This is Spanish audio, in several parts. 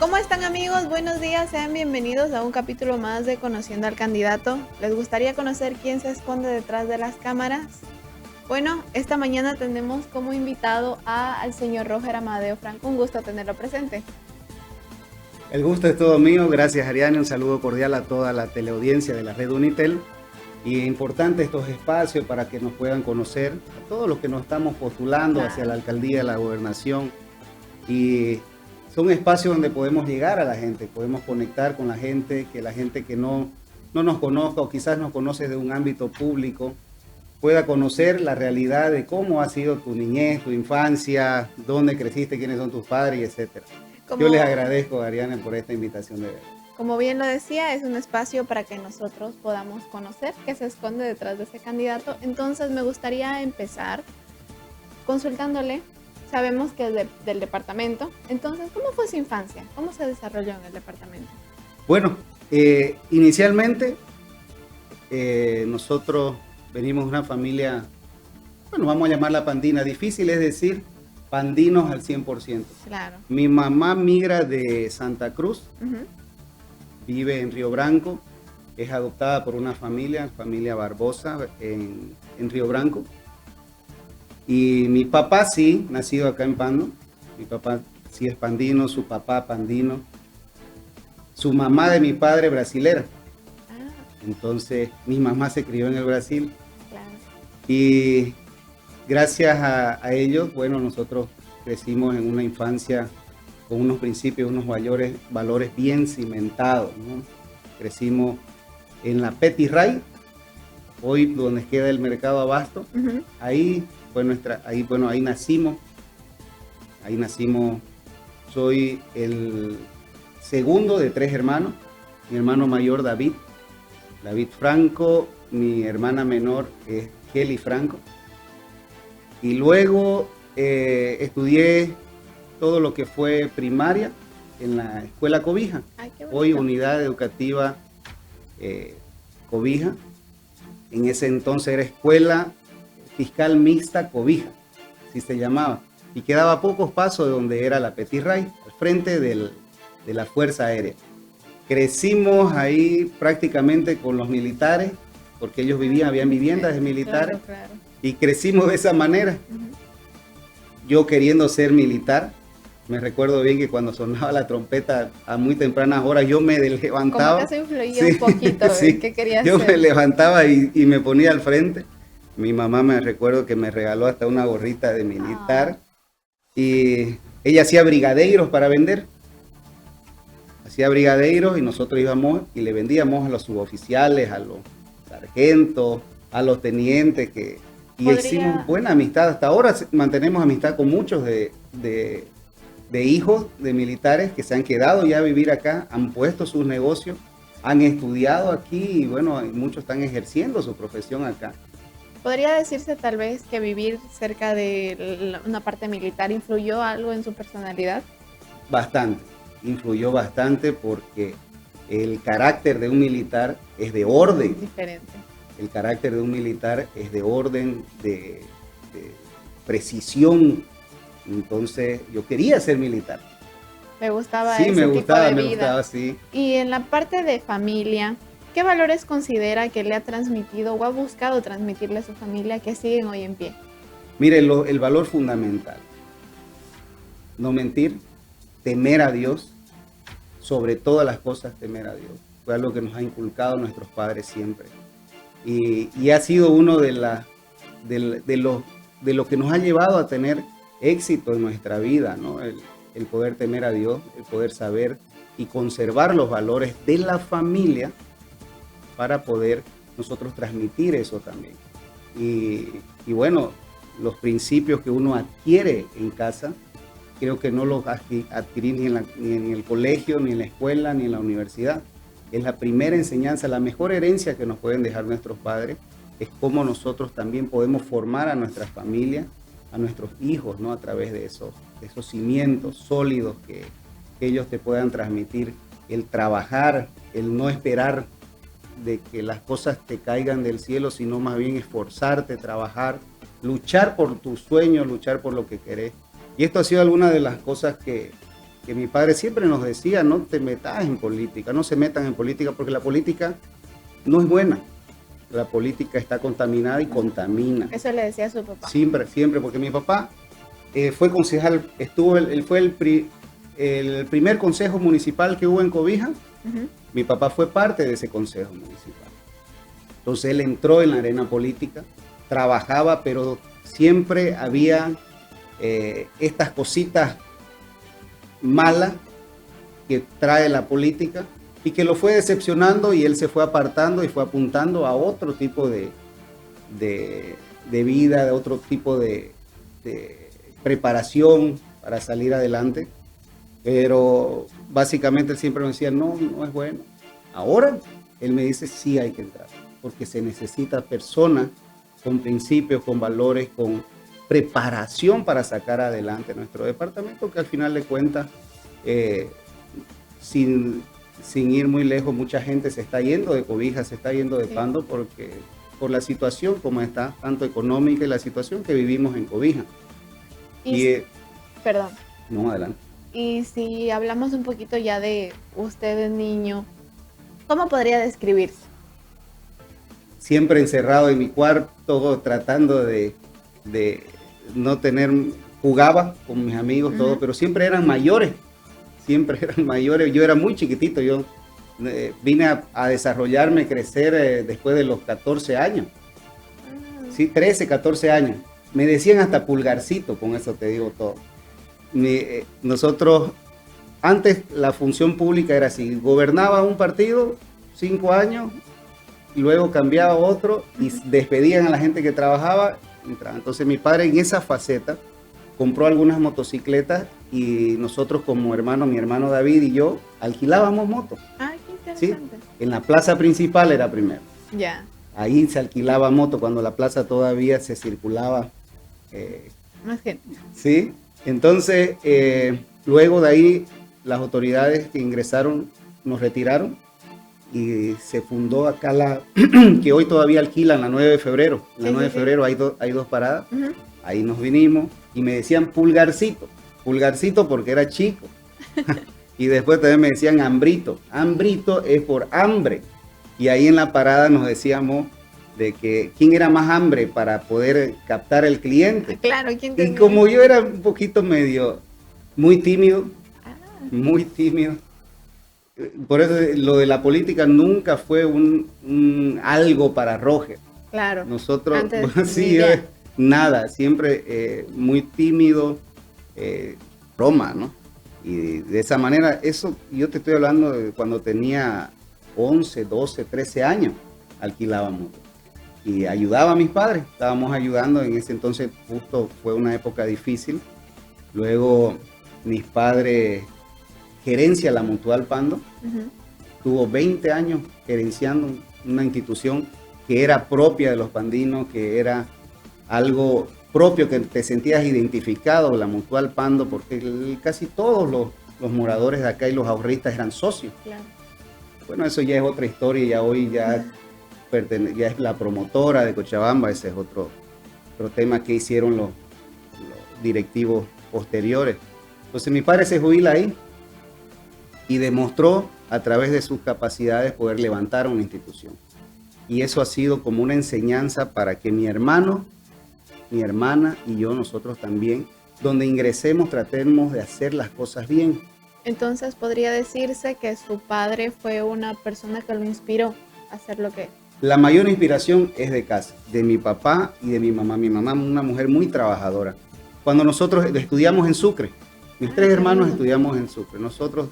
¿Cómo están, amigos? Buenos días, sean bienvenidos a un capítulo más de Conociendo al Candidato. ¿Les gustaría conocer quién se esconde detrás de las cámaras? Bueno, esta mañana tenemos como invitado al señor Roger Amadeo Franco. Un gusto tenerlo presente. El gusto es todo mío, gracias Ariane, un saludo cordial a toda la teleaudiencia de la red Unitel. Y importante estos espacios para que nos puedan conocer a todos los que nos estamos postulando hacia la alcaldía, la gobernación. Y son espacios donde podemos llegar a la gente, podemos conectar con la gente que no nos conozca o quizás nos conoce de un ámbito público, pueda conocer la realidad de cómo ha sido tu niñez, tu infancia, dónde creciste, quiénes son tus padres, etc. Yo les agradezco, Ariane, por esta invitación de ver. Como bien lo decía, es un espacio para que nosotros podamos conocer qué se esconde detrás de ese candidato. Entonces me gustaría empezar consultándole. Sabemos que es del departamento. Entonces, ¿cómo fue su infancia? ¿Cómo se desarrolló en el departamento? Bueno, inicialmente nosotros venimos de una familia, bueno, vamos a llamarla pandina. Difícil es decir pandinos al 100%. Claro. Mi mamá migra de Santa Cruz, vive en Río Branco, es adoptada por una familia Barbosa en Río Branco. Y mi papá sí, nacido acá en Pando, mi papá sí es pandino, su papá pandino, su mamá de mi padre brasilera. Entonces mi mamá se crió en el Brasil. Claro. Y gracias a ellos, bueno, nosotros crecimos en una infancia con unos principios, unos valores bien cimentados, ¿no? Crecimos en la Petit Ray, hoy donde queda el mercado Abasto. Ahí fue ahí nacimos. Soy el segundo de 3 hermanos. Mi hermano mayor David Franco, mi hermana menor es Kelly Franco. Y luego estudié todo lo que fue primaria en la escuela Cobija. Ay, hoy Unidad Educativa Cobija. En ese entonces era Escuela Fiscal Mixta Cobija, así se llamaba. Y quedaba a pocos pasos de donde era la Petit Ray, al frente de la Fuerza Aérea. Crecimos ahí prácticamente con los militares, porque ellos habían viviendas de militares. Claro. Y crecimos de esa manera. Yo queriendo ser militar, me recuerdo bien que cuando sonaba la trompeta a muy tempranas horas, yo me levantaba. Como que se influía un poquito de qué quería hacer. Yo me levantaba y me ponía al frente. Mi mamá me recuerdo que me regaló hasta una gorrita de militar. Y ella hacía brigadeiros para vender. Hacía brigadeiros y nosotros íbamos y le vendíamos a los suboficiales, a los sargentos, a los tenientes y hicimos buena amistad. Hasta ahora mantenemos amistad con muchos de hijos de militares que se han quedado ya a vivir acá, han puesto sus negocios, han estudiado aquí y bueno, muchos están ejerciendo su profesión acá. ¿Podría decirse tal vez que vivir cerca de una parte militar influyó algo en su personalidad? Bastante, influyó bastante porque el carácter de un militar es de orden. Diferente. El carácter de un militar es de orden, de precisión. Entonces yo quería ser militar. Me gustaba ese tipo de vida. Sí, me gustaba, sí. Y en la parte de familia, ¿qué valores considera que le ha transmitido o ha buscado transmitirle a su familia que siguen hoy en pie? Mire, el valor fundamental. No mentir, temer a Dios, sobre todas las cosas temer a Dios. Fue algo que nos ha inculcado nuestros padres siempre. Y ha sido uno de lo que nos ha llevado a tener éxito en nuestra vida, ¿no? El poder temer a Dios, el poder saber y conservar los valores de la familia para poder nosotros transmitir eso también. Y bueno, los principios que uno adquiere en casa, creo que no los adquirí ni en el colegio, ni en la escuela, ni en la universidad. Es la primera enseñanza, la mejor herencia que nos pueden dejar nuestros padres, es cómo nosotros también podemos formar a nuestras familias, a nuestros hijos, ¿no? A través de esos cimientos sólidos que ellos te puedan transmitir, el trabajar, el no esperar de que las cosas te caigan del cielo, sino más bien esforzarte, trabajar, luchar por tus sueños, luchar por lo que querés. Y esto ha sido alguna de las cosas que que mi padre siempre nos decía, no te metas en política, no se metan en política, porque la política no es buena. La política está contaminada y contamina. Eso le decía a su papá. Siempre, siempre, porque mi papá fue concejal, él fue el primer consejo municipal que hubo en Cobija. Mi papá fue parte de ese consejo municipal. Entonces él entró en la arena política, trabajaba, pero siempre había estas cositas malas que trae la política y que lo fue decepcionando, y él se fue apartando y fue apuntando a otro tipo de vida, de otro tipo de preparación para salir adelante. Pero básicamente él siempre me decía, no, no es bueno. Ahora él me dice, sí hay que entrar, porque se necesita personas con principios, con valores, con preparación para sacar adelante nuestro departamento, que al final de cuentas, sin ir muy lejos, mucha gente se está yendo de Cobija, se está yendo de Pando, porque por la situación como está, tanto económica, y la situación que vivimos en Cobija. Perdón. No, adelante. Y si hablamos un poquito ya de usted niño, ¿cómo podría describirse? Siempre encerrado en mi cuarto, tratando de no tener, jugaba con mis amigos, todo, pero siempre eran mayores, Yo era muy chiquitito, yo vine a desarrollarme, crecer después de los 14 años. Sí, 13, 14 años. Me decían hasta pulgarcito, con eso te digo todo. Nosotros, antes la función pública era así, gobernaba un partido 5 años, y luego cambiaba otro y despedían a la gente que trabajaba. Entonces mi padre en esa faceta compró algunas motocicletas, y nosotros como hermanos, mi hermano David y yo, alquilábamos motos. Ah, qué interesante. ¿Sí? En la plaza principal era primero. Ya. Ahí se alquilaba moto cuando la plaza todavía se circulaba. Más gente. Sí. Entonces, luego de ahí, las autoridades que ingresaron nos retiraron, y se fundó acá que hoy todavía alquilan, la 9 de febrero. En la 9 de febrero hay dos paradas. Ahí nos vinimos y me decían pulgarcito porque era chico. Y después también me decían hambrito. Hambrito es por hambre. Y ahí en la parada nos decíamos de que quién era más hambre para poder captar el cliente. Claro, ¿quién Y como yo era un poquito muy tímido, por eso lo de la política nunca fue algo para Roger. Claro. Nosotros, sí, nada, siempre muy tímido, broma, ¿no? Y de esa manera, eso yo te estoy hablando de cuando tenía 11, 12, 13 años, alquilábamos. Y ayudaba a mis padres, estábamos ayudando. En ese entonces justo fue una época difícil. Luego mis padres gerencia la Mutual Pando, tuvo 20 años gerenciando una institución que era propia de los pandinos, que era algo propio, que te sentías identificado, la Mutual Pando, porque casi todos los moradores de acá y los ahorristas eran socios. Claro. Bueno, eso ya es otra historia, ya hoy ya es la promotora de Cochabamba. Ese es otro tema que hicieron los directivos posteriores. Entonces mi padre se jubila ahí y demostró a través de sus capacidades poder levantar una institución. Y eso ha sido como una enseñanza para que mi hermano, mi hermana y yo, nosotros también, donde ingresemos, tratemos de hacer las cosas bien. Entonces podría decirse que su padre fue una persona que lo inspiró a hacer lo que... La mayor inspiración es de casa, de mi papá y de mi mamá. Mi mamá, una mujer muy trabajadora. Cuando nosotros estudiamos en Sucre, mis tres hermanos estudiamos en Sucre. Nosotros,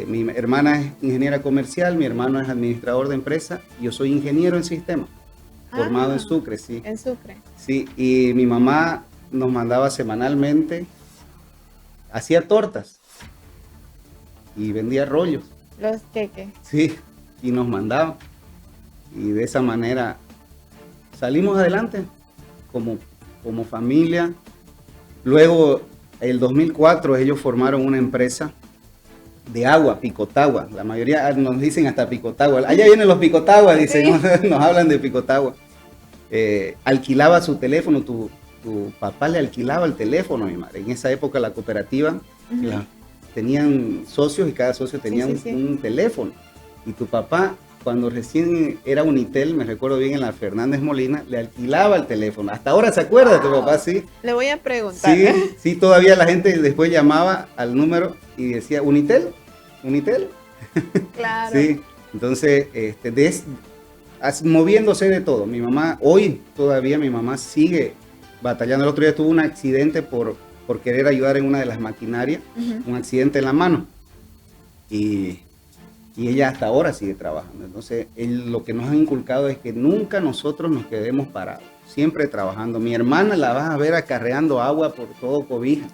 mi hermana es ingeniera comercial, mi hermano es administrador de empresa, yo soy ingeniero en sistemas, formado en Sucre, sí. En Sucre. Sí, y mi mamá nos mandaba semanalmente, hacía tortas y vendía rollos. Los queques. Sí, y nos mandaba. Y de esa manera salimos adelante como familia. Luego, el 2004, ellos formaron una empresa de agua, Picotagua. La mayoría nos dicen hasta Picotagua. Allá vienen los Picotagua, dicen, sí. Nos hablan de Picotagua. Alquilaba su teléfono, tu papá le alquilaba el teléfono a mi madre. En esa época la cooperativa, tenían socios y cada socio tenía un teléfono. Y tu papá, cuando recién era Unitel, me recuerdo bien, en la Fernández Molina, le alquilaba el teléfono. Hasta ahora se acuerda tu papá, sí. Le voy a preguntar. Sí, sí, todavía la gente después llamaba al número y decía, ¿Unitel? ¿Unitel? Claro. Sí, entonces, moviéndose de todo. Mi mamá, hoy todavía mi mamá sigue batallando. El otro día tuvo un accidente por querer ayudar en una de las maquinarias, un accidente en la mano. Y ella hasta ahora sigue trabajando. Entonces, lo que nos ha inculcado es que nunca nosotros nos quedemos parados, siempre trabajando. Mi hermana la vas a ver acarreando agua por todo Cobija.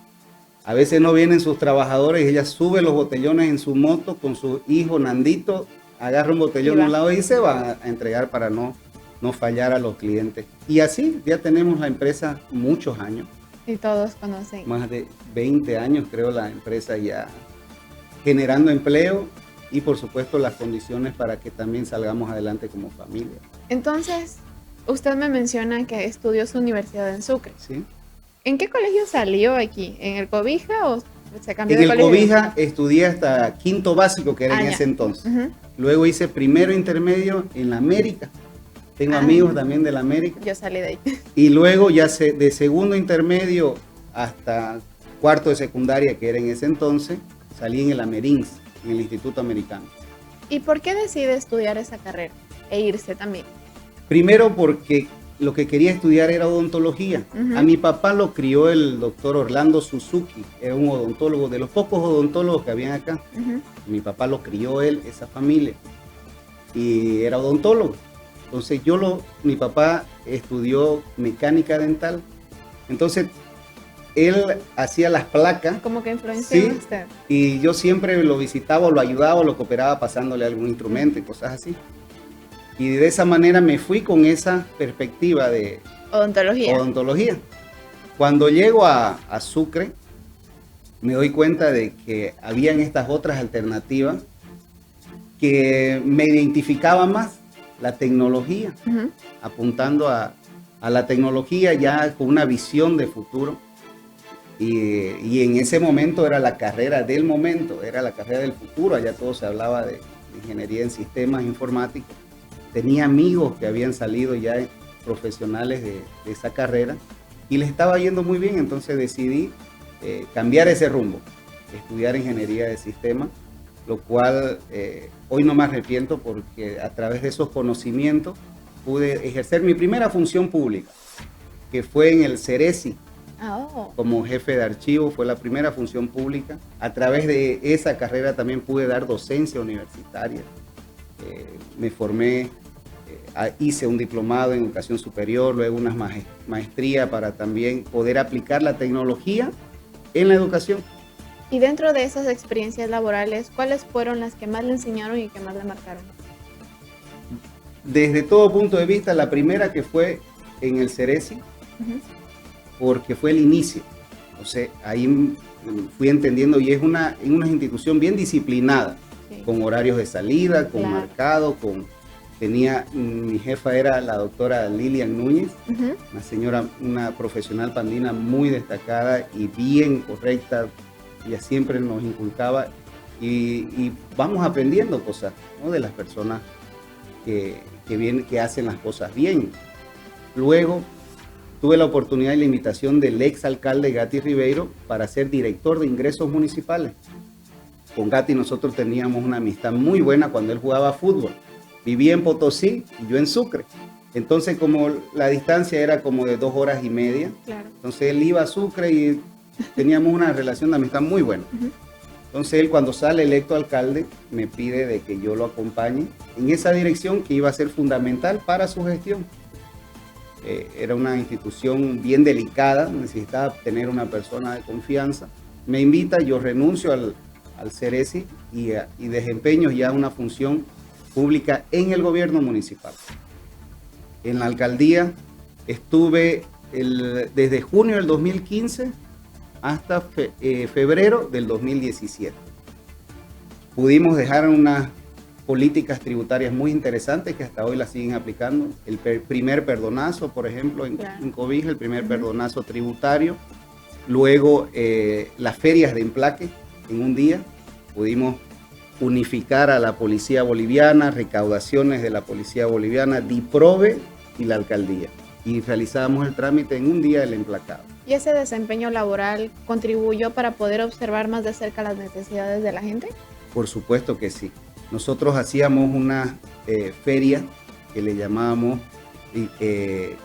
A veces no vienen sus trabajadores y ella sube los botellones en su moto con su hijo Nandito, agarra un botellón a un lado y se va a entregar para no fallar a los clientes. Y así ya tenemos la empresa muchos años. Y todos conocen. Más de 20 años creo la empresa ya generando empleo y por supuesto las condiciones para que también salgamos adelante como familia. Entonces, usted me menciona que estudió su universidad en Sucre. Sí. ¿En qué colegio salió aquí? ¿En el Cobija o se cambió de colegio? En el Cobija estudié hasta quinto básico, que era en ese entonces. Luego hice primero intermedio en la América. Tengo amigos también de la América. Yo salí de ahí. Y luego ya de segundo intermedio hasta cuarto de secundaria, que era en ese entonces, salí en el Amerins, en el Instituto Americano. ¿Y por qué decide estudiar esa carrera e irse también? Primero porque lo que quería estudiar era odontología. A mi papá lo crió el doctor Orlando Suzuki, era un odontólogo, de los pocos odontólogos que habían acá. Mi papá lo crió él, esa familia, y era odontólogo. Entonces mi papá estudió mecánica dental, entonces él hacía las placas. Como que influenció a usted. Y yo siempre lo visitaba, lo ayudaba, lo cooperaba pasándole algún instrumento y cosas así. Y de esa manera me fui con esa perspectiva de odontología. Cuando llego a Sucre, me doy cuenta de que habían estas otras alternativas que me identificaban más, la tecnología, apuntando a la tecnología ya con una visión de futuro. Y en ese momento era la carrera del momento, era la carrera del futuro. Allá todo se hablaba de ingeniería en sistemas informáticos. Tenía amigos que habían salido ya profesionales de esa carrera y les estaba yendo muy bien, entonces decidí cambiar ese rumbo, estudiar ingeniería de sistemas, lo cual hoy no me arrepiento porque a través de esos conocimientos pude ejercer mi primera función pública, que fue en el Ceresi. Como jefe de archivo, fue la primera función pública. A través de esa carrera también pude dar docencia universitaria. Me formé, hice un diplomado en educación superior, luego una maestría para también poder aplicar la tecnología en la educación. Y dentro de esas experiencias laborales, ¿cuáles fueron las que más le enseñaron y que más le marcaron? Desde todo punto de vista, la primera que fue en el Ceresi, porque fue el inicio. O sea, ahí fui entendiendo, y es una institución bien disciplinada, con horarios de salida, con marcado, mi jefa era la doctora Lilian Núñez, una señora, una profesional pandina muy destacada y bien correcta, ella siempre nos inculcaba y vamos aprendiendo cosas, ¿no?, de las personas que hacen las cosas bien. Luego tuve la oportunidad y la invitación del ex alcalde Gati Ribeiro para ser director de ingresos municipales. Con Gati nosotros teníamos una amistad muy buena cuando él jugaba fútbol. Vivía en Potosí y yo en Sucre. Entonces, como la distancia era como de 2 horas y media, entonces él iba a Sucre y teníamos una relación de amistad muy buena. Entonces él, cuando sale electo alcalde, me pide de que yo lo acompañe en esa dirección que iba a ser fundamental para su gestión. Era una institución bien delicada, necesitaba tener una persona de confianza. Me invita, yo renuncio al Ceresi y desempeño ya una función pública en el gobierno municipal. En la alcaldía estuve desde junio del 2015 hasta febrero del 2017. Pudimos dejar unas políticas tributarias muy interesantes que hasta hoy las siguen aplicando. El primer perdonazo, por ejemplo, en Cobija, el primer perdonazo tributario. Luego las ferias de emplaque, en un día pudimos unificar a la policía boliviana, recaudaciones de la policía boliviana, DIPROVE y la alcaldía. Y realizábamos el trámite en un día del emplacado. ¿Y ese desempeño laboral contribuyó para poder observar más de cerca las necesidades de la gente? Por supuesto que sí. Nosotros hacíamos una feria que le llamábamos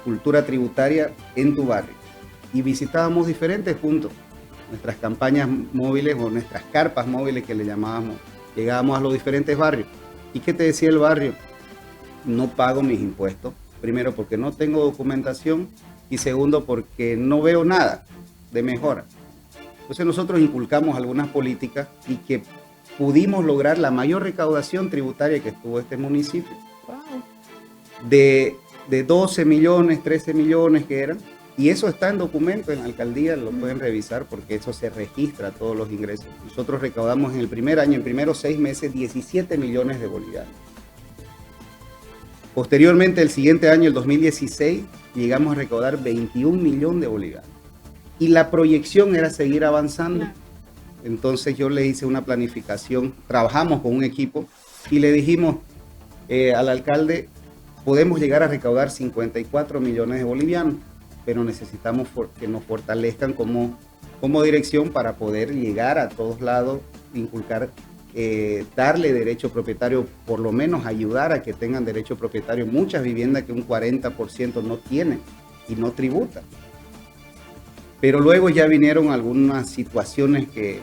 Cultura Tributaria en tu barrio y visitábamos diferentes puntos. Nuestras campañas móviles o nuestras carpas móviles que le llamábamos, llegábamos a los diferentes barrios. ¿Y qué te decía el barrio? No pago mis impuestos, primero porque no tengo documentación y segundo porque no veo nada de mejora. Entonces nosotros inculcamos algunas políticas y que pudimos lograr la mayor recaudación tributaria que tuvo este municipio. Wow. De 12 millones, 13 millones que eran, y eso está en documento en la alcaldía, lo pueden revisar porque eso se registra, todos los ingresos. Nosotros recaudamos en el primer año, en primeros 6 meses, 17 millones de bolivianos. Posteriormente, el siguiente año, el 2016, llegamos a recaudar 21 millones de bolivianos. Y la proyección era seguir avanzando. No. Entonces yo le hice una planificación, trabajamos con un equipo y le dijimos al alcalde, podemos llegar a recaudar 54 millones de bolivianos, pero necesitamos que nos fortalezcan como dirección para poder llegar a todos lados, inculcar, darle derecho propietario, por lo menos ayudar a que tengan derecho propietario. Muchas viviendas que un 40% no tienen y no tributan. Pero luego ya vinieron algunas situaciones que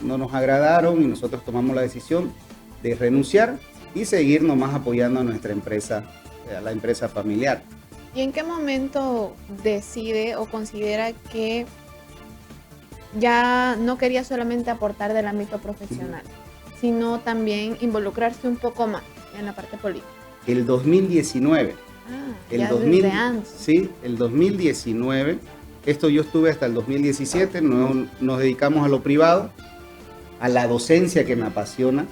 no nos agradaron y nosotros tomamos la decisión de renunciar y seguir nomás apoyando a nuestra empresa, a la empresa familiar. ¿Y en qué momento decide o considera que ya no quería solamente aportar del ámbito profesional, sino también involucrarse un poco más en la parte política? El 2019. Desde antes. Sí, el 2019. Esto yo estuve hasta el 2017, nos dedicamos a lo privado, a la docencia que me apasiona.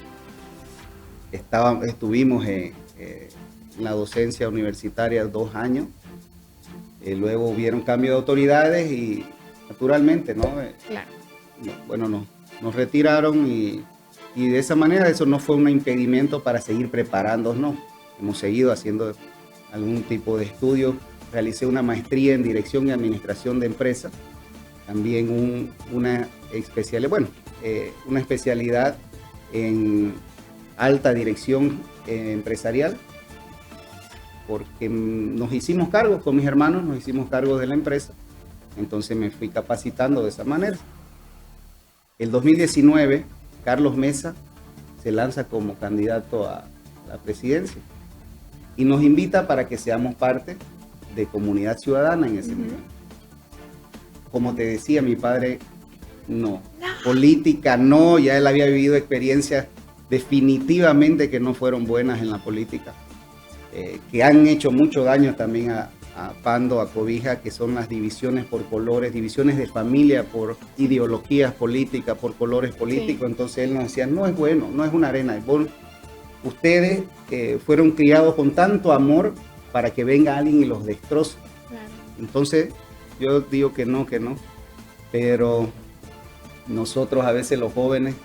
Estuvimos en la docencia universitaria 2 años, luego hubieron cambio de autoridades y naturalmente, ¿no? Claro. Bueno, nos retiraron y de esa manera eso no fue un impedimento para seguir preparándonos. Hemos seguido haciendo algún tipo de estudio. Realicé una maestría en Dirección y Administración de Empresas, también una especialidad en Alta Dirección Empresarial, porque nos hicimos cargo con mis hermanos, nos hicimos cargo de la empresa, entonces me fui capacitando de esa manera. El 2019, Carlos Mesa se lanza como candidato a la presidencia y nos invita para que seamos parte de Comunidad Ciudadana en ese momento. Como te decía, mi padre no. Política no, ya él había vivido experiencias definitivamente que no fueron buenas en la política, que han hecho mucho daño también a Pando, a Cobija, que son las divisiones por colores, divisiones de familia por ideologías políticas, por colores políticos. Sí. Entonces él nos decía, no es bueno, no es una arena, es bueno. Ustedes fueron criados con tanto amor para que venga alguien y los destroce. Claro. Entonces, yo digo que no, pero nosotros a veces los jóvenes,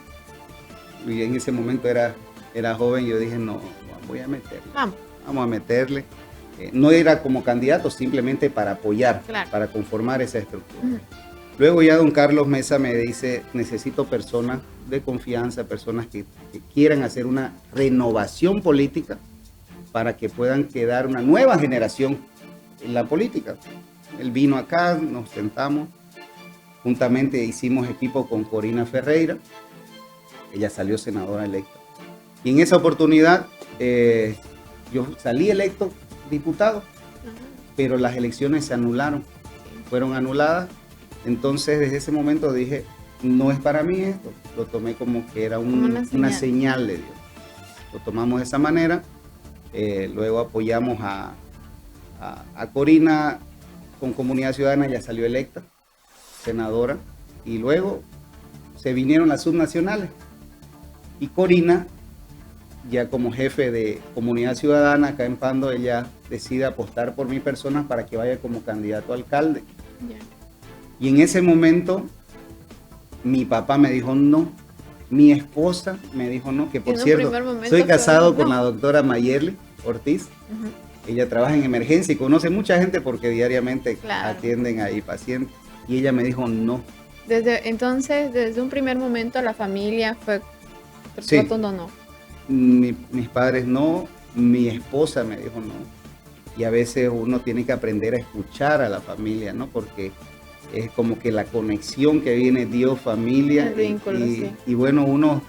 y en ese momento era joven, yo dije, no, voy a meterle. Vamos a meterle. No era como candidato, simplemente para apoyar, claro, para conformar esa estructura. Luego ya don Carlos Mesa me dice, necesito personas de confianza, personas que quieran hacer una renovación política, para que puedan quedar una nueva generación en la política. Él vino acá, nos sentamos, juntamente hicimos equipo con Corina Ferreira, ella salió senadora electa. Y en esa oportunidad yo salí electo diputado, pero las elecciones se anularon, fueron anuladas. Entonces desde ese momento dije, no es para mí esto, lo tomé como que era una señal de Dios. Lo tomamos de esa manera. Luego apoyamos a Corina con Comunidad Ciudadana, ya salió electa, senadora, y luego se vinieron las subnacionales. Y Corina, ya como jefe de Comunidad Ciudadana acá en Pando, ella decide apostar por mi persona para que vaya como candidato a alcalde. Yeah. Y en ese momento mi papá me dijo no, mi esposa me dijo no, que por cierto, soy casado con la doctora Mayerly Ortiz. Ella trabaja en emergencia y conoce mucha gente porque diariamente atienden ahí pacientes. Y ella me dijo no. Desde un primer momento la familia fue rotundo no. Mis padres no, mi esposa me dijo no. Y a veces uno tiene que aprender a escuchar a la familia, ¿no? Porque es como que la conexión que viene Dios, familia. El vínculo, y bueno, uno,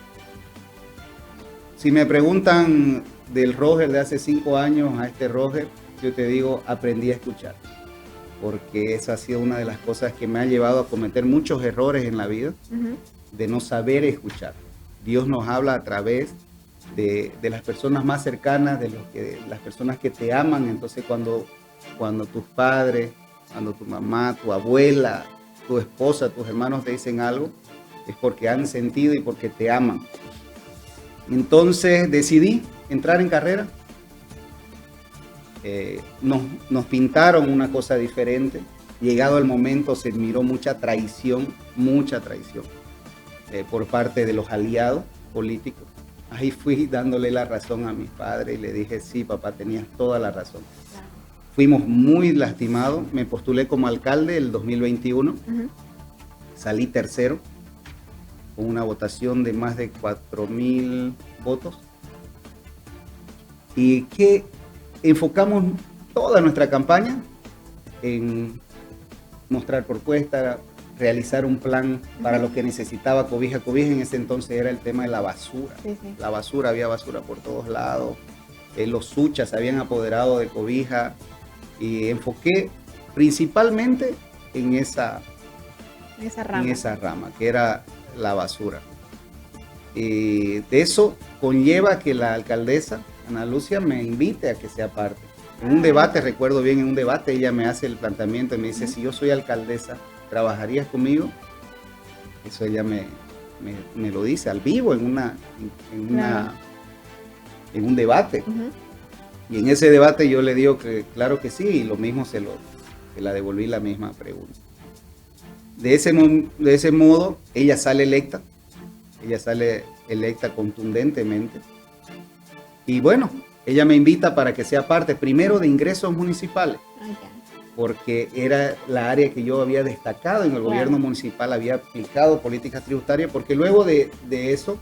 si me preguntan del Roger de hace 5 años a este Roger, yo te digo, aprendí a escuchar. Porque esa ha sido una de las cosas que me ha llevado a cometer muchos errores en la vida, de no saber escuchar. Dios nos habla a través de las personas más cercanas, de las personas que te aman. Entonces cuando tus padres, cuando tu mamá, tu abuela, tu esposa, tus hermanos te dicen algo, es porque han sentido y porque te aman. Entonces decidí entrar en carrera. Nos pintaron una cosa diferente. Llegado el momento se miró mucha traición por parte de los aliados políticos. Ahí fui dándole la razón a mis padres y le dije, sí, papá, tenías toda la razón. Claro. Fuimos muy lastimados. Me postulé como alcalde el 2021. Salí tercero con una votación de más de 4,000 votos. Y que enfocamos toda nuestra campaña en mostrar propuestas, realizar un plan para lo que necesitaba Cobija. Cobija en ese entonces era el tema de la basura. La basura, había basura por todos lados. Los suchas se habían apoderado de Cobija y enfoqué principalmente en esa rama, que era la basura. De eso conlleva que la alcaldesa Ana Lucia me invite a que sea parte. En un debate, recuerdo bien, en un debate ella me hace el planteamiento y me dice, si yo soy alcaldesa, ¿trabajarías conmigo? Eso ella me lo dice al vivo en un debate. Y en ese debate yo le digo que claro que sí, y lo mismo se la devolví la misma pregunta. De ese modo, ella sale electa contundentemente. Y bueno, ella me invita para que sea parte primero de ingresos municipales, porque era la área que yo había destacado en el gobierno municipal, había aplicado políticas tributarias, porque luego de eso,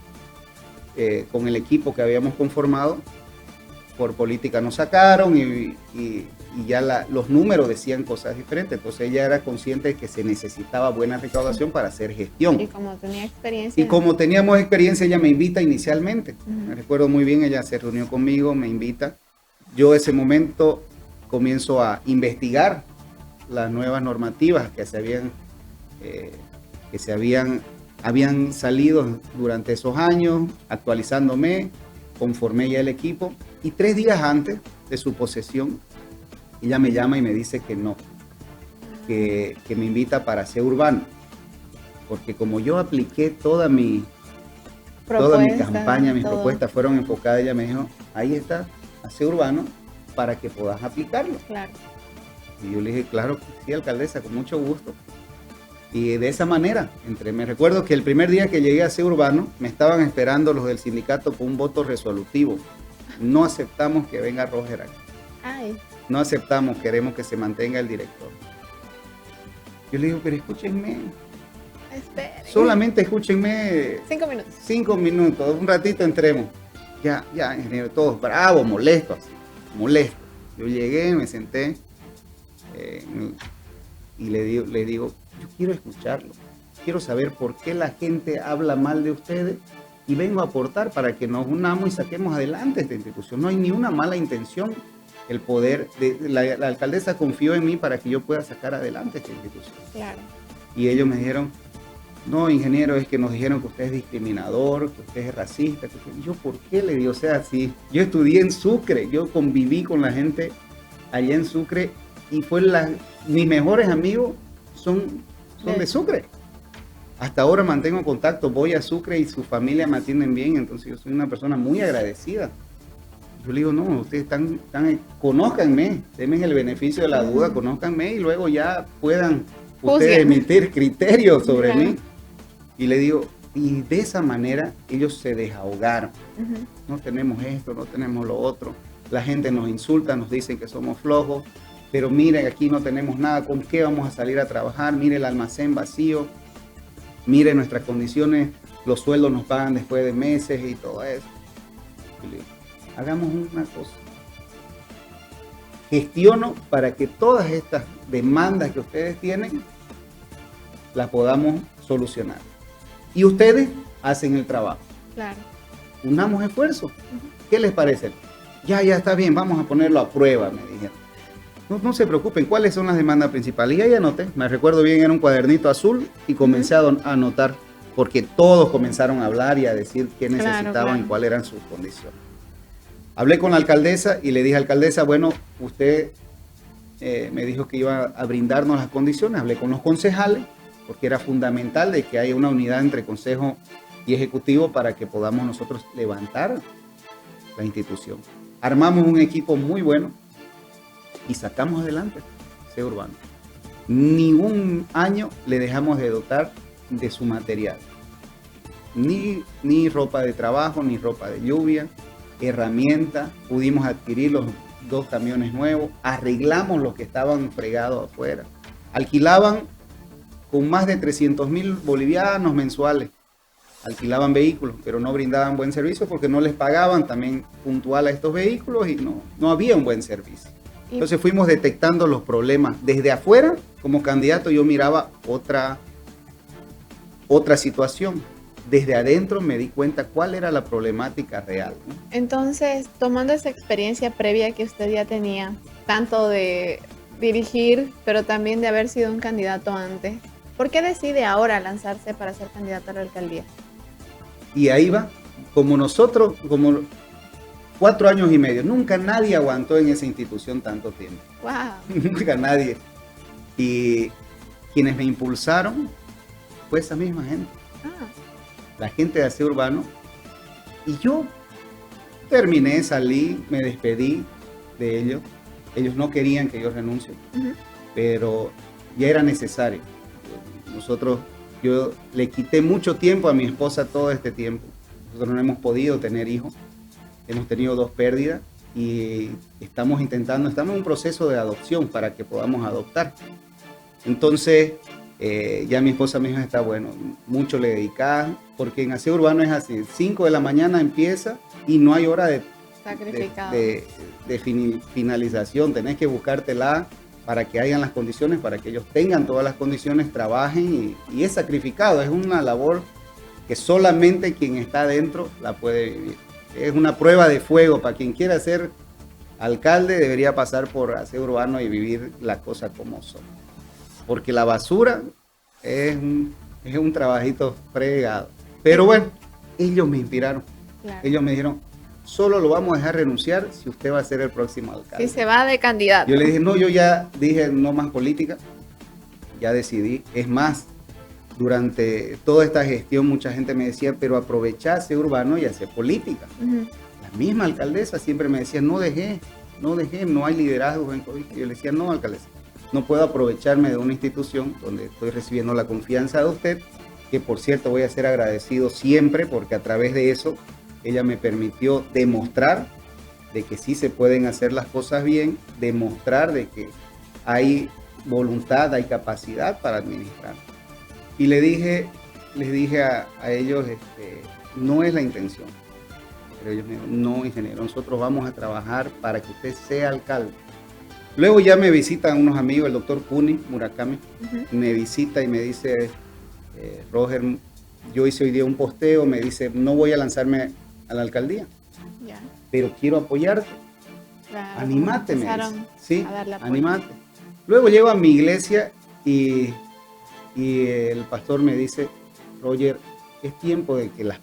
con el equipo que habíamos conformado, por política nos sacaron y ya los números decían cosas diferentes. Entonces ella era consciente de que se necesitaba buena recaudación para hacer gestión. Y como tenía experiencia. Y como teníamos experiencia, ella me invita inicialmente. Me recuerdo muy bien, ella se reunió conmigo, me invita. Yo ese momento comienzo a investigar las nuevas normativas que habían salido durante esos años, actualizándome, conformé ya el equipo. Y 3 días antes de su posesión, ella me llama y me dice que no, que me invita para hacer urbano. Porque como yo apliqué toda mi campaña, mis propuestas fueron enfocadas, ella me dijo, ahí está, hacer urbano para que puedas aplicarlo. Claro. Y yo le dije, claro, sí, alcaldesa, con mucho gusto. Y de esa manera, me recuerdo que el primer día que llegué a hacer urbano, me estaban esperando los del sindicato con un voto resolutivo. No aceptamos que venga Roger aquí. No aceptamos, queremos que se mantenga el director. Yo le digo, pero escúchenme. Esperen. Solamente escúchenme. 5 minutos. 5 minutos, un ratito entremos. Ya, ingeniero, todos bravos, molestos. Yo llegué, me senté y le digo, yo quiero escucharlo. Quiero saber por qué la gente habla mal de ustedes. Y vengo a aportar para que nos unamos y saquemos adelante esta institución. No hay ni una mala intención. El poder, la alcaldesa confió en mí para que yo pueda sacar adelante esta institución. Claro. Y ellos me dijeron, no, ingeniero, es que nos dijeron que usted es discriminador, que usted es racista. Y yo, ¿por qué? Le digo, o sea, sí, yo estudié en Sucre, yo conviví con la gente allá en Sucre y mis mejores amigos son de Sucre. Hasta ahora mantengo contacto, voy a Sucre y su familia me atienden bien, entonces yo soy una persona muy agradecida. Yo le digo, no, ustedes conózcanme, denme el beneficio de la duda, conózcanme y luego ya puedan ustedes emitir criterios sobre mí. Y le digo, y de esa manera ellos se desahogaron. Ujú. No tenemos esto, no tenemos lo otro. La gente nos insulta, nos dicen que somos flojos, pero miren, aquí no tenemos nada, ¿con qué vamos a salir a trabajar? Mire el almacén vacío, mire nuestras condiciones, los sueldos nos pagan después de meses y todo eso. Y le digo, hagamos una cosa. Gestiono para que todas estas demandas que ustedes tienen las podamos solucionar. Y ustedes hacen el trabajo. Claro. Unamos esfuerzos. ¿Qué les parece? Ya está bien, vamos a ponerlo a prueba, me dijeron. No se preocupen, ¿cuáles son las demandas principales? Y ahí anoté, me recuerdo bien, era un cuadernito azul y comencé a anotar, porque todos comenzaron a hablar y a decir qué necesitaban y cuáles eran sus condiciones. Hablé con la alcaldesa y le dije, alcaldesa, bueno, usted me dijo que iba a brindarnos las condiciones. Hablé con los concejales, porque era fundamental de que haya una unidad entre consejo y ejecutivo para que podamos nosotros levantar la institución. Armamos un equipo muy bueno y sacamos adelante ese urbano. Ni un año le dejamos de dotar de su material. Ni ropa de trabajo, ni ropa de lluvia, herramientas. Pudimos adquirir los 2 camiones nuevos, arreglamos los que estaban fregados afuera. Alquilaban con más de 300.000 bolivianos mensuales. Alquilaban vehículos, pero no brindaban buen servicio porque no les pagaban también puntual a estos vehículos y no había un buen servicio. Entonces fuimos detectando los problemas. Desde afuera, como candidato, yo miraba otra situación. Desde adentro me di cuenta cuál era la problemática real, ¿no? Entonces, tomando esa experiencia previa que usted ya tenía, tanto de dirigir, pero también de haber sido un candidato antes, ¿por qué decide ahora lanzarse para ser candidato a la alcaldía? Y ahí va, como nosotros, como 4 años y medio, nunca nadie aguantó en esa institución tanto tiempo. ¡Wow! Nunca nadie. Y quienes me impulsaron fue esa misma gente. La gente de Aseo Urbano. Y yo terminé, salí, me despedí de ellos. Ellos no querían que yo renuncie, pero ya era necesario. Yo le quité mucho tiempo a mi esposa todo este tiempo. Nosotros no hemos podido tener hijos. Hemos tenido 2 pérdidas y estamos en un proceso de adopción para que podamos adoptar. Entonces, ya mi esposa me dijo, está bueno, mucho le dedicas, porque en Aseo Urbano es así, 5 de la mañana empieza y no hay hora de finalización, tenés que buscártela para que hayan las condiciones, para que ellos tengan todas las condiciones, trabajen y es sacrificado, es una labor que solamente quien está adentro la puede vivir. Es una prueba de fuego, para quien quiera ser alcalde debería pasar por Aseo Urbano y vivir las cosas como son. Porque la basura es un trabajito fregado. Pero bueno, ellos me inspiraron. Claro. Ellos me dijeron, solo lo vamos a dejar renunciar si usted va a ser el próximo alcalde. Si se va de candidato. Yo le dije, no, yo ya dije no más política. Ya decidí. Es más, durante toda esta gestión mucha gente me decía, pero aprovechá Aseo Urbano y hacer política. La misma alcaldesa siempre me decía, no dejé, no hay liderazgo en COVID. Yo le decía, no, alcaldesa. No puedo aprovecharme de una institución donde estoy recibiendo la confianza de usted, que por cierto voy a ser agradecido siempre porque a través de eso ella me permitió demostrar de que sí se pueden hacer las cosas bien, demostrar de que hay voluntad, hay capacidad para administrar. Y les dije a ellos, no es la intención. Pero ellos me dijeron, no, ingeniero, nosotros vamos a trabajar para que usted sea alcalde. Luego ya me visitan unos amigos, el doctor Puni Murakami, me visita y me dice, Roger, yo hice hoy día un posteo, me dice, no voy a lanzarme a la alcaldía, pero quiero apoyarte. Claro, anímate, me dice. Sí, anímate. Luego llego a mi iglesia y el pastor me dice, Roger, es tiempo de que los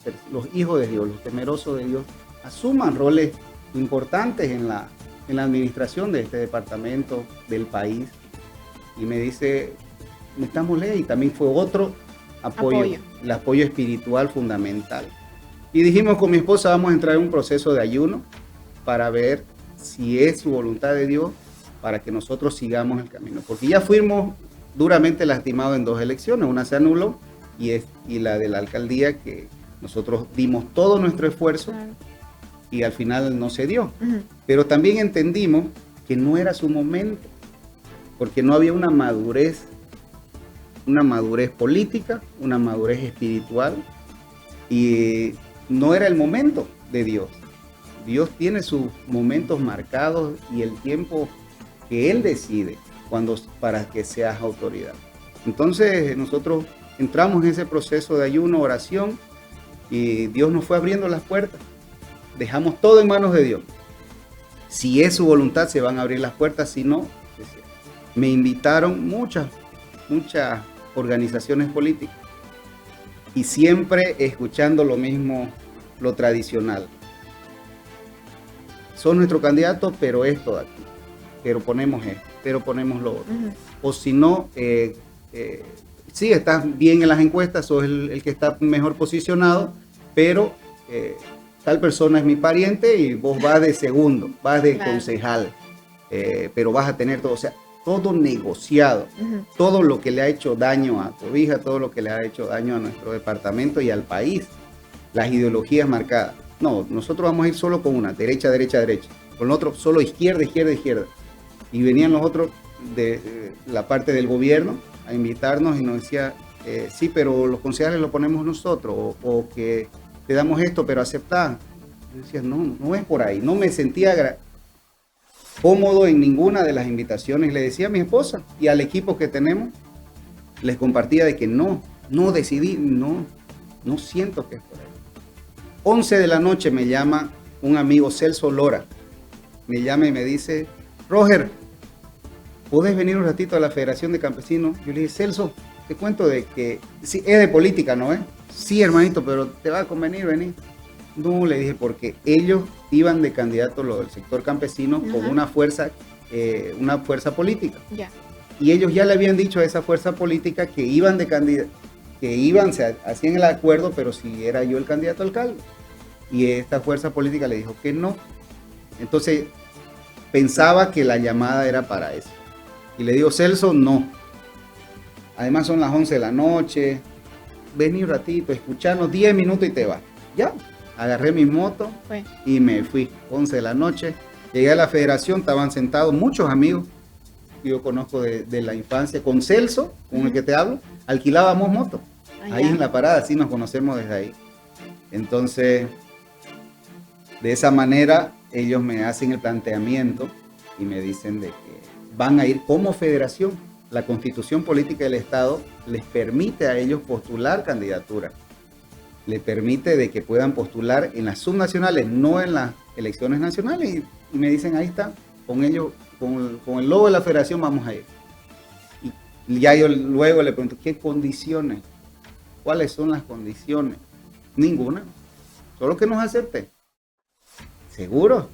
hijos de Dios, los temerosos de Dios, asuman roles importantes en la administración de este departamento, del país. Y me dice, metámosle, y también fue otro apoyo, el apoyo espiritual fundamental. Y dijimos con mi esposa, vamos a entrar en un proceso de ayuno para ver si es su voluntad de Dios, para que nosotros sigamos el camino. Porque ya fuimos duramente lastimados en 2 elecciones, una se anuló y la de la alcaldía, que nosotros dimos todo nuestro esfuerzo Claro. y al final no se dio. Ujú. Pero también entendimos que no era su momento, porque no había una madurez política, una madurez espiritual, y no era el momento de Dios. Dios tiene sus momentos marcados y el tiempo que Él decide para que seas autoridad. Entonces nosotros entramos en ese proceso de ayuno, oración, y Dios nos fue abriendo las puertas. Dejamos todo en manos de Dios. Si es su voluntad, se van a abrir las puertas. Si no, se cierran. Me invitaron muchas organizaciones políticas y siempre escuchando lo mismo, lo tradicional. Son nuestro candidato, pero esto de aquí. Pero ponemos esto, pero ponemos lo otro. Ujú. O si no, sí, estás bien en las encuestas, sos el que está mejor posicionado, pero tal persona es mi pariente y vos vas de segundo, vas de Claro. concejal, pero vas a tener todo, o sea, todo negociado, Ujú. todo lo que le ha hecho daño a Cobija, todo lo que le ha hecho daño a nuestro departamento y al país, las ideologías marcadas. No, nosotros vamos a ir solo con una, derecha, derecha, derecha, con el otro solo izquierda, izquierda, izquierda. Y venían los otros de la parte del gobierno a invitarnos y nos decía, sí, pero los concejales lo ponemos nosotros, o que te damos esto, pero aceptá. Yo decía, no, no es por ahí. No me sentía cómodo en ninguna de las invitaciones. Le decía a mi esposa y al equipo que tenemos, les compartía de que no decidí, no siento que es por ahí. 11 de la noche me llama un amigo, Celso Lora, me llama y me dice, Roger, ¿podés venir un ratito a la Federación de Campesinos? Yo le dije, Celso, te cuento de que, sí, es de política, ¿no? Sí, hermanito, pero te va a convenir venir. No, le dije, porque ellos iban de candidato, lo del sector campesino, con una fuerza política. Ya. Y ellos ya le habían dicho a esa fuerza política que iban de candidato, se hacían el acuerdo, pero si era yo el candidato a alcalde. Y esta fuerza política le dijo que no. Entonces, pensaba que la llamada era para eso. Y le digo, Celso, no. Además son las 11 de la noche. Vení un ratito, escucharnos 10 minutos y te vas. Ya, agarré mi moto y me fui. 11 de la noche. Llegué a la federación, estaban sentados muchos amigos que yo conozco de la infancia. Con Celso, con el que te hablo, alquilábamos moto. Ahí en la parada, así nos conocemos desde ahí. Entonces, de esa manera, ellos me hacen el planteamiento y me dicen de que van a ir como federación. La Constitución Política del Estado les permite a ellos postular candidaturas. Les permite de que puedan postular en las subnacionales, no en las elecciones nacionales. Y me dicen, ahí está, con ellos, con el logo de la federación vamos a ir. Y ya yo luego le pregunto, ¿qué condiciones? ¿Cuáles son las condiciones? Ninguna. Solo que nos acepte. ¿Seguro?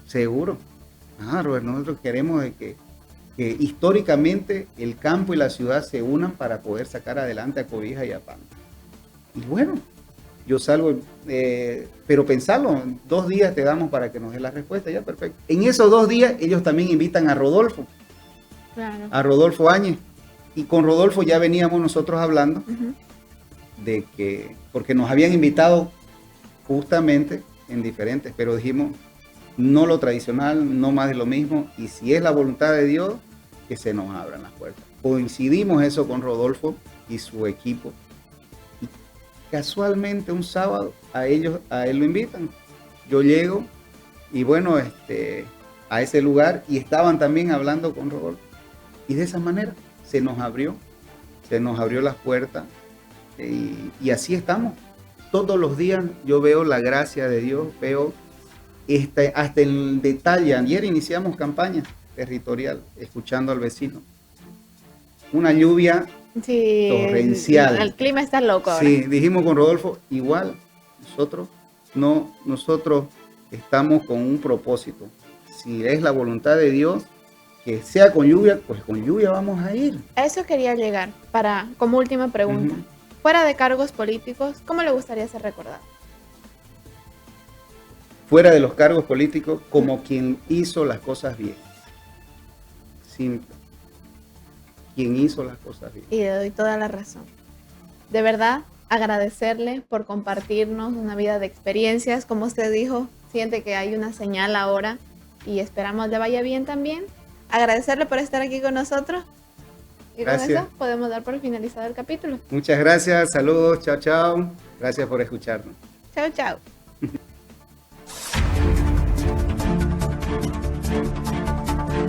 Seguro. Robert, nosotros queremos de que históricamente el campo y la ciudad se unan para poder sacar adelante a Cobija y a Pampa. Y bueno, yo salgo, pero pensarlo, 2 días te damos para que nos dé la respuesta, ya perfecto. En esos 2 días ellos también invitan a Rodolfo, Claro. a Rodolfo Áñez. Y con Rodolfo ya veníamos nosotros hablando de que, porque nos habían invitado justamente en diferentes, pero dijimos, no lo tradicional, no más de lo mismo, y si es la voluntad de Dios, que se nos abran las puertas. Coincidimos eso con Rodolfo y su equipo, y casualmente un sábado a él lo invitan. Yo llego y bueno, a ese lugar, y estaban también hablando con Rodolfo, y de esa manera se nos abrió las puertas, y así estamos. Todos los días yo veo la gracia de Dios, veo hasta el detalle. Ayer iniciamos campaña territorial, escuchando al vecino. Una lluvia torrencial. El clima está loco ahora. Sí, dijimos con Rodolfo, igual, nosotros estamos con un propósito. Si es la voluntad de Dios, que sea con lluvia, pues con lluvia vamos a ir. A eso quería llegar, como última pregunta. Fuera de cargos políticos, ¿cómo le gustaría ser recordado? Fuera de los cargos políticos, como quien hizo las cosas bien. Simple. Quien hizo las cosas bien. Y le doy toda la razón. de verdad agradecerle por compartirnos una vida de experiencias. Como usted dijo, siente que hay una señal ahora y esperamos le vaya bien también. Agradecerle por estar aquí con nosotros. Y Gracias. con eso podemos dar por finalizado el capítulo. Muchas gracias, saludos, chao, chao. Gracias por escucharnos. Chao, chao.